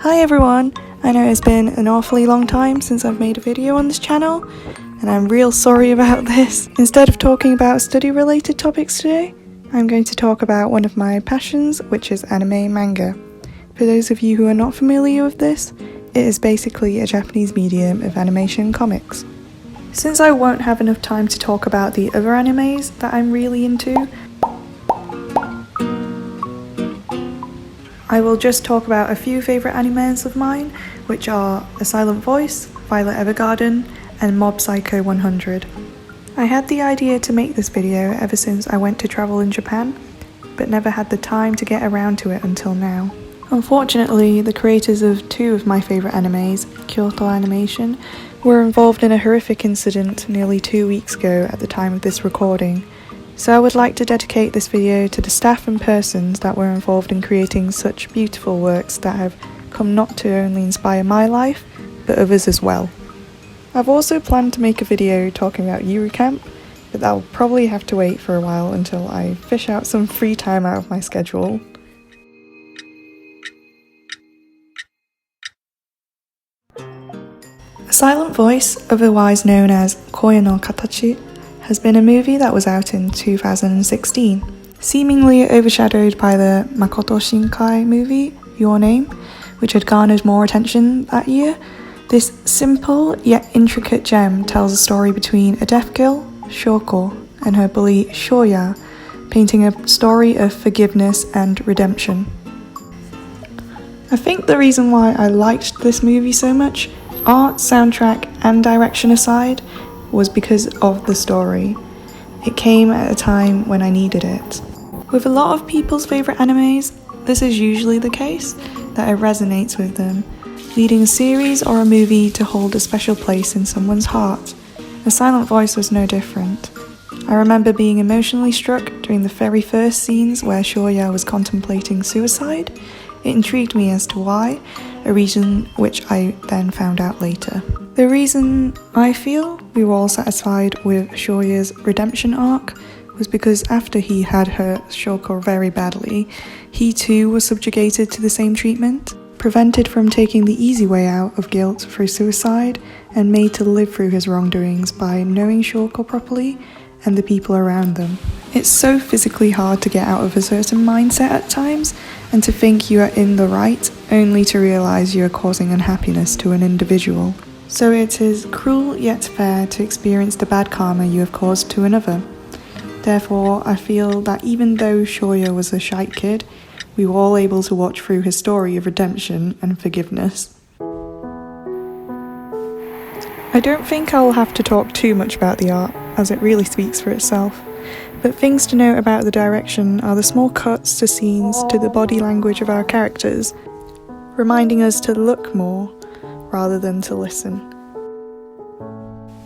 Hi everyone! I know it's been an awfully long time since I've made a video on this channel, and I'm real sorry about this. Instead of talking about study-related topics today, I'm going to talk about one of my passions, which is anime and manga. For those of you who are not familiar with this, it is basically a Japanese medium of animation comics. Since I won't have enough time to talk about the other animes that I'm really into, I will just talk about a few favourite animes of mine, which are A Silent Voice, Violet Evergarden, and Mob Psycho 100. I had the idea to make this video ever since I went to travel in Japan, but never had the time to get around to it until now. Unfortunately, the creators of two of my favourite animes, Kyoto Animation, were involved in a horrific incident nearly 2 weeks ago at the time of this recording. So I would like to dedicate this video to the staff and persons that were involved in creating such beautiful works that have come not to only inspire my life, but others as well. I've also planned to make a video talking about Yuru Camp, but that will probably have to wait for a while until I fish out some free time out of my schedule. A Silent Voice, otherwise known as Koe no Katachi, has been a movie that was out in 2016, seemingly overshadowed by the Makoto Shinkai movie, Your Name, which had garnered more attention that year. This simple yet intricate gem tells a story between a deaf girl, Shoko, and her bully, Shoya, painting a story of forgiveness and redemption. I think the reason why I liked this movie so much, art, soundtrack, and direction aside, was because of the story. It came at a time when I needed it. With a lot of people's favourite animes, this is usually the case, that it resonates with them, leading a series or a movie to hold a special place in someone's heart. A Silent Voice was no different. I remember being emotionally struck during the very first scenes where Shoya was contemplating suicide. It intrigued me as to why, a reason which I then found out later. The reason I feel we were all satisfied with Shoya's redemption arc was because after he had hurt Shoko very badly, he too was subjugated to the same treatment, prevented from taking the easy way out of guilt through suicide, and made to live through his wrongdoings by knowing Shoko properly and the people around them. It's so physically hard to get out of a certain mindset at times, and to think you are in the right, only to realise you are causing unhappiness to an individual. So it is cruel yet fair to experience the bad karma you have caused to another. Therefore, I feel that even though Shoya was a shite kid, we were all able to watch through his story of redemption and forgiveness. I don't think I will have to talk too much about the art, as it really speaks for itself. But things to note about the direction are the small cuts to scenes to the body language of our characters, reminding us to look more rather than to listen.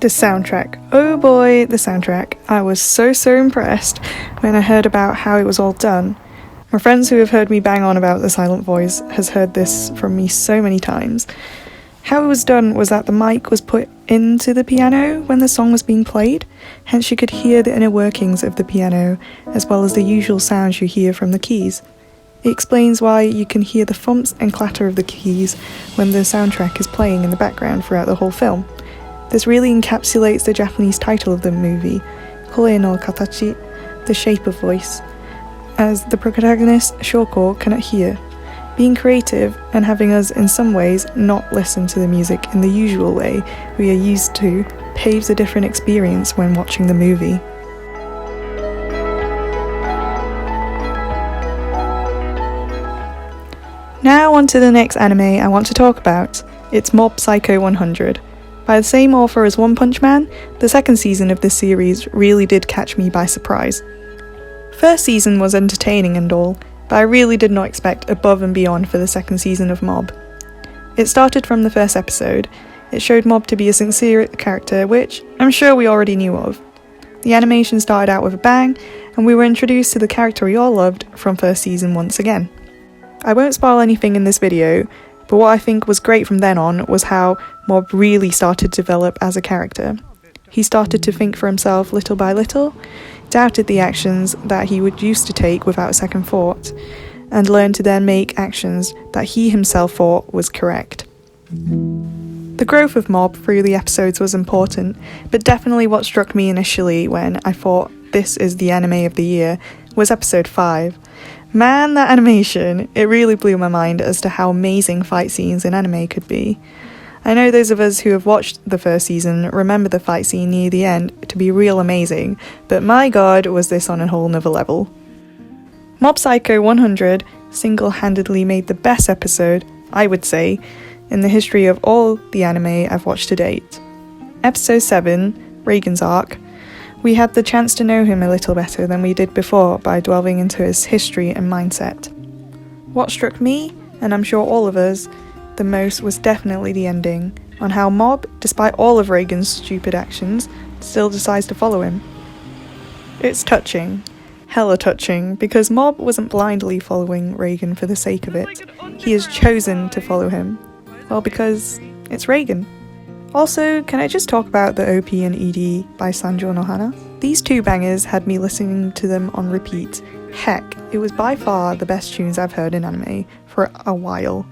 The soundtrack. Oh boy, the soundtrack. I was so impressed when I heard about how it was all done. My friends who have heard me bang on about The Silent Voice has heard this from me so many times. How it was done was that the mic was put into the piano when the song was being played, hence you could hear the inner workings of the piano, as well as the usual sounds you hear from the keys. It explains why you can hear the thumps and clatter of the keys when the soundtrack is playing in the background throughout the whole film. This really encapsulates the Japanese title of the movie, Koe no Katachi, the shape of voice, as the protagonist, Shoko, cannot hear. Being creative and having us in some ways not listen to the music in the usual way we are used to paves a different experience when watching the movie. Now on to the next anime I want to talk about. It's Mob Psycho 100. By the same author as One Punch Man, the second season of this series really did catch me by surprise. First season was entertaining and all, but I really did not expect above and beyond for the second season of Mob. It started from the first episode. It showed Mob to be a sincere character, which I'm sure we already knew of. The animation started out with a bang, and we were introduced to the character we all loved from first season once again. I won't spoil anything in this video, but what I think was great from then on was how Mob really started to develop as a character. He started to think for himself little by little, doubted the actions that he would used to take without a second thought, and learned to then make actions that he himself thought was correct. The growth of Mob through the episodes was important, but definitely what struck me initially when I thought this is the anime of the year was episode 5. Man, that animation, it really blew my mind as to how amazing fight scenes in anime could be. I know those of us who have watched the first season remember the fight scene near the end to be real amazing, but my god was this on a whole nother level. Mob Psycho 100 single-handedly made the best episode, I would say, in the history of all the anime I've watched to date. Episode 7, Reigen's arc, we had the chance to know him a little better than we did before by delving into his history and mindset. What struck me, and I'm sure all of us, the most was definitely the ending, on how Mob, despite all of Reigen's stupid actions, still decides to follow him. It's touching, hella touching, because Mob wasn't blindly following Reigen for the sake of it. He has chosen to follow him. Well, because it's Reigen. Also, can I just talk about the OP and ED by Sanjo no Hana? These two bangers had me listening to them on repeat. Heck, it was by far the best tunes I've heard in anime for a while.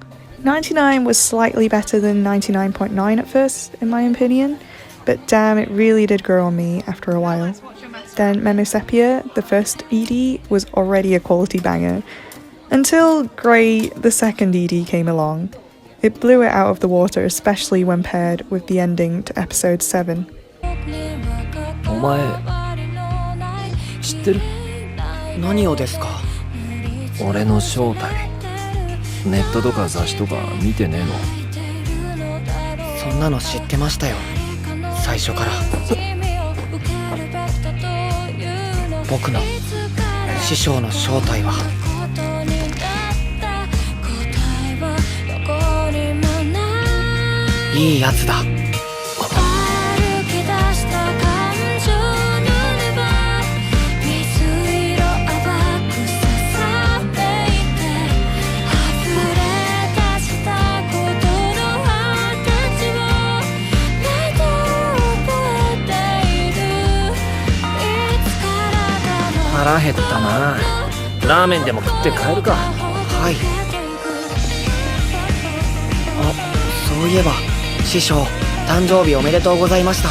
99 was slightly better than 99.9 at first, in my opinion, but damn, it really did grow on me after a while. Then Memosepia, the first ED, was already a quality banger, until Grey, the second ED, came along. It blew it out of the water, especially when paired with the ending to episode 7. お前知ってる？何をですか？俺の正体。ネットとか雑誌とか見てねえの？そんなの知ってましたよ。最初から。僕の師匠の正体は。いいやつだ。腹減ったな。ラーメンでも食って帰るか。はい。あ、そういえば師匠、誕生日おめでとうございました。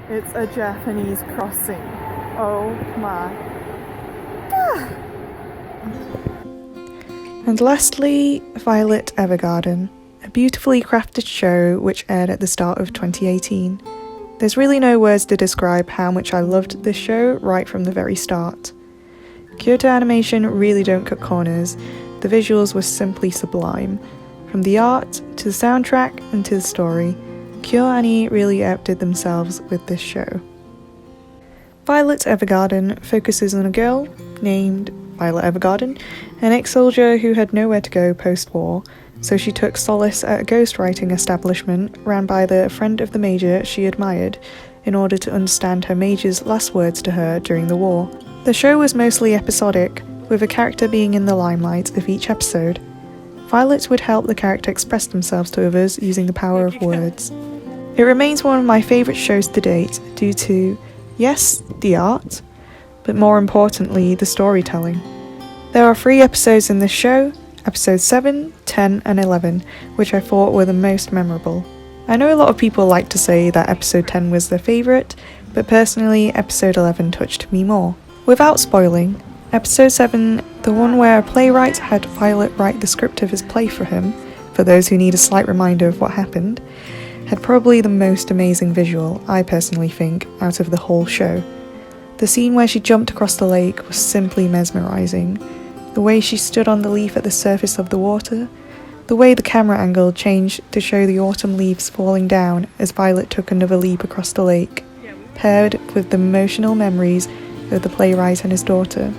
It's a Japanese crossing. Oh my. And lastly, Violet Evergarden, a beautifully crafted show which aired at the start of 2018. There's really no words to describe how much I loved this show right from the very start. Kyoto Animation really don't cut corners, the visuals were simply sublime. From the art, to the soundtrack, and to the story, KyoAni really outdid themselves with this show. Violet Evergarden focuses on a girl named Violet Evergarden, an ex-soldier who had nowhere to go post-war, so she took solace at a ghostwriting establishment ran by the friend of the major she admired in order to understand her major's last words to her during the war. The show was mostly episodic, with a character being in the limelight of each episode. Violet would help the character express themselves to others using the power of words. It remains one of my favourite shows to date due to, yes, the art, but more importantly, the storytelling. There are 3 episodes in this show, episodes 7, 10 and 11, which I thought were the most memorable. I know a lot of people like to say that episode 10 was their favourite, but personally episode 11 touched me more. Without spoiling, episode 7, the one where a playwright had Violet write the script of his play for him, for those who need a slight reminder of what happened, had probably the most amazing visual, I personally think, out of the whole show. The scene where she jumped across the lake was simply mesmerising. The way she stood on the leaf at the surface of the water, the way the camera angle changed to show the autumn leaves falling down as Violet took another leap across the lake, paired with the emotional memories of the playwright and his daughter.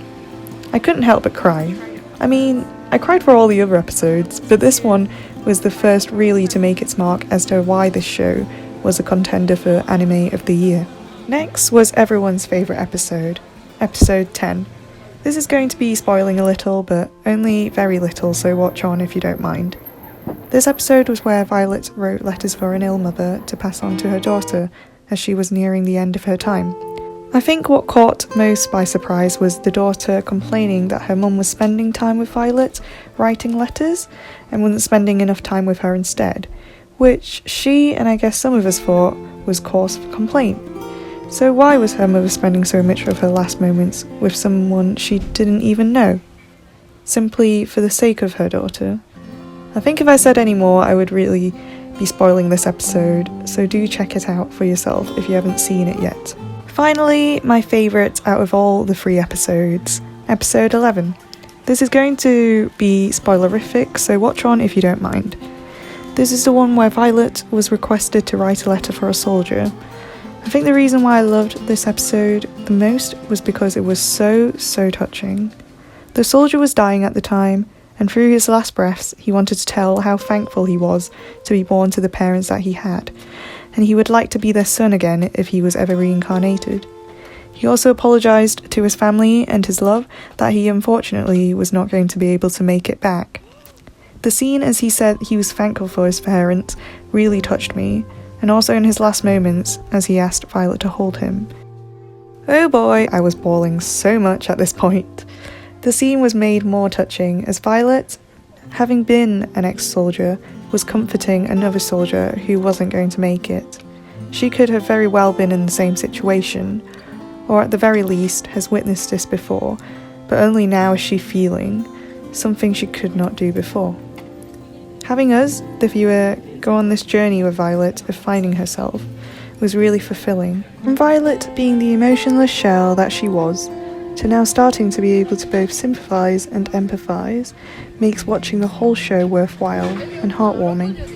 I couldn't help but cry. I mean, I cried for all the other episodes, but this one was the first really to make its mark as to why this show was a contender for Anime of the Year. Next was everyone's favourite episode, episode 10, This is going to be spoiling a little, but only very little, so watch on if you don't mind. This episode was where Violet wrote letters for an ill mother to pass on to her daughter as she was nearing the end of her time. I think what caught most by surprise was the daughter complaining that her mum was spending time with Violet, writing letters, and wasn't spending enough time with her instead, which she, and I guess some of us thought, was cause for complaint. So why was her mother spending so much of her last moments with someone she didn't even know? Simply for the sake of her daughter? I think if I said any more, I would really be spoiling this episode, so do check it out for yourself if you haven't seen it yet. Finally, my favourite out of all the 3 episodes, episode 11. This is going to be spoilerific, so watch on if you don't mind. This is the one where Violet was requested to write a letter for a soldier. I think the reason why I loved this episode the most was because it was so touching. The soldier was dying at the time, and through his last breaths he wanted to tell how thankful he was to be born to the parents that he had, and he would like to be their son again if he was ever reincarnated. He also apologised to his family and his love that he unfortunately was not going to be able to make it back. The scene as he said he was thankful for his parents really touched me, and also in his last moments as he asked Violet to hold him. Oh boy, I was bawling so much at this point. The scene was made more touching as Violet, having been an ex-soldier, was comforting another soldier who wasn't going to make it. She could have very well been in the same situation, or at the very least has witnessed this before, but only now is she feeling something she could not do before. Having us, the viewer, go on this journey with Violet of finding herself was really fulfilling. From Violet being the emotionless shell that she was, to now starting to be able to both sympathise and empathise, makes watching the whole show worthwhile and heartwarming.